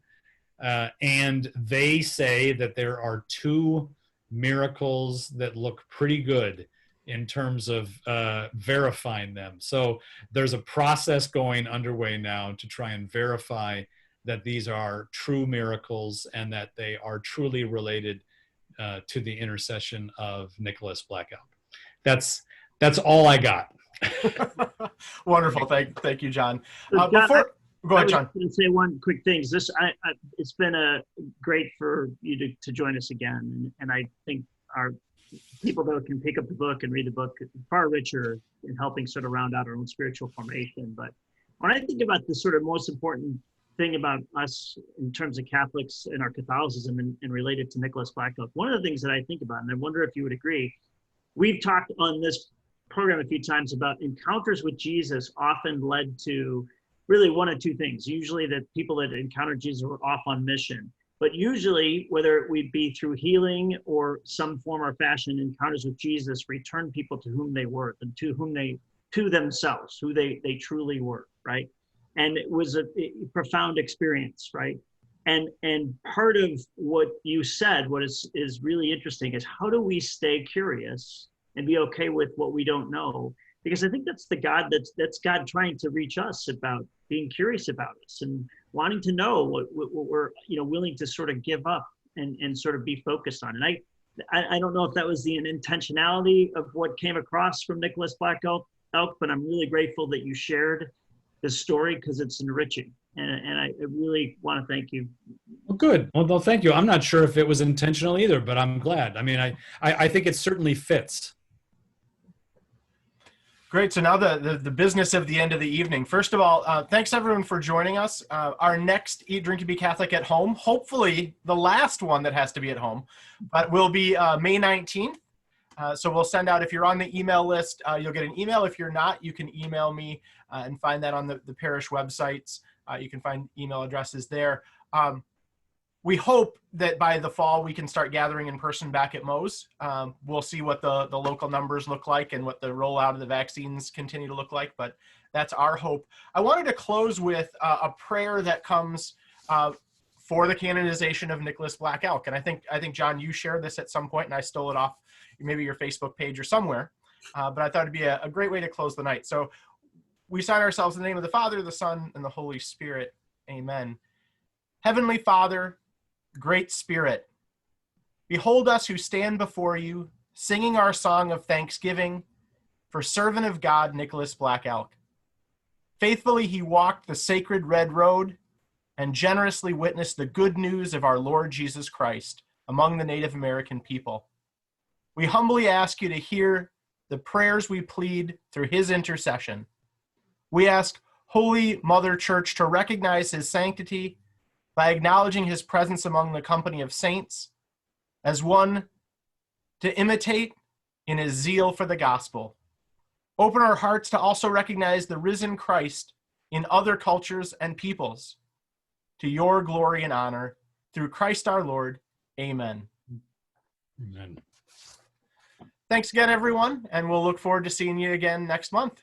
And they say that there are 2 miracles that look pretty good in terms of verifying them. So there's a process going underway now to try and verify that these are true miracles and that they are truly related to the intercession of Nicholas Black Elk. That's all I got. Wonderful. Thank you, John. John, Go ahead, John. I was going to say one quick thing. It's been great for you to join us again. And I think our people that can pick up the book and read the book far richer in helping sort of round out our own spiritual formation. But when I think about the sort of most important thing about us in terms of Catholics and our Catholicism and related to Nicholas Black Elk, one of the things that I think about, and I wonder if you would agree, we've talked on this program a few times about encounters with Jesus often led to really one of 2 things. Usually that people that encountered Jesus were off on mission, but usually whether it would be through healing or some form or fashion, encounters with Jesus return people to whom they were, and to themselves, who they truly were, right? And it was a profound experience, right? And part of what you said, what is really interesting, is how do we stay curious and be okay with what we don't know? Because I think that's that's God trying to reach us about being curious about us and wanting to know what we're, you know, willing to sort of give up and sort of be focused on. And I don't know if that was the intentionality of what came across from Nicholas Black Elk, but I'm really grateful that you shared this story, because it's enriching. And I really want to thank you. Well, good. Well, thank you. I'm not sure if it was intentional either, but I'm glad. I mean, I think it certainly fits. Great. So now the business of the end of the evening. First of all, thanks everyone for joining us. Our next Eat, Drink, and Be Catholic at Home, hopefully the last one that has to be at home, but will be May 19th. So we'll send out, if you're on the email list, you'll get an email. If you're not, you can email me and find that on the parish websites. You can find email addresses there. We hope that by the fall we can start gathering in person back at Moe's. We'll see what the local numbers look like and what the rollout of the vaccines continue to look like, but that's our hope. I wanted to close with a prayer that comes for the canonization of Nicholas Black Elk. And I think John, you shared this at some point, and I stole it off maybe your Facebook page or somewhere, but I thought it'd be a great way to close the night. So we sign ourselves in the name of the Father, the Son, and the Holy Spirit. Amen. Heavenly Father, Great Spirit, behold us who stand before you, singing our song of thanksgiving for servant of God, Nicholas Black Elk. Faithfully he walked the sacred red road and generously witnessed the good news of our Lord Jesus Christ among the Native American people. We humbly ask you to hear the prayers we plead through his intercession. We ask Holy Mother Church to recognize his sanctity by acknowledging his presence among the company of saints as one to imitate in his zeal for the gospel. Open our hearts to also recognize the risen Christ in other cultures and peoples, to your glory and honor, through Christ our Lord. Amen. Amen. Thanks again, everyone, and we'll look forward to seeing you again next month.